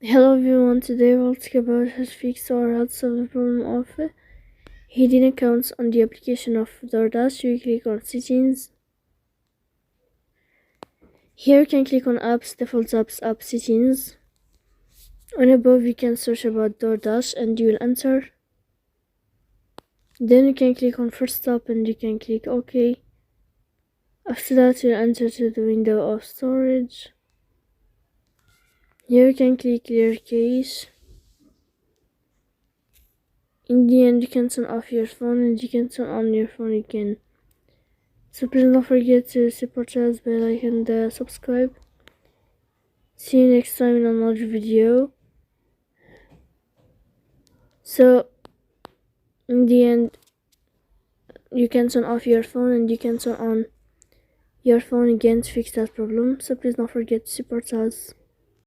Hello everyone, today we'll talk about how to fix or how to solve the problem of hidden accounts on the application of DoorDash. You click on settings. Here you can click on apps, default apps, app settings. On above you can search about DoorDash and you will enter. Then you can click on first stop and you can click OK. After that you'll enter to the window of storage. Here you can click clear cache. In the end you can turn off your phone and you can turn on your phone again. So please don't forget to support us by like and subscribe. See you next time in another video. So in the end you can turn off your phone and you can turn on your phone again to fix that problem. So please don't forget to support us.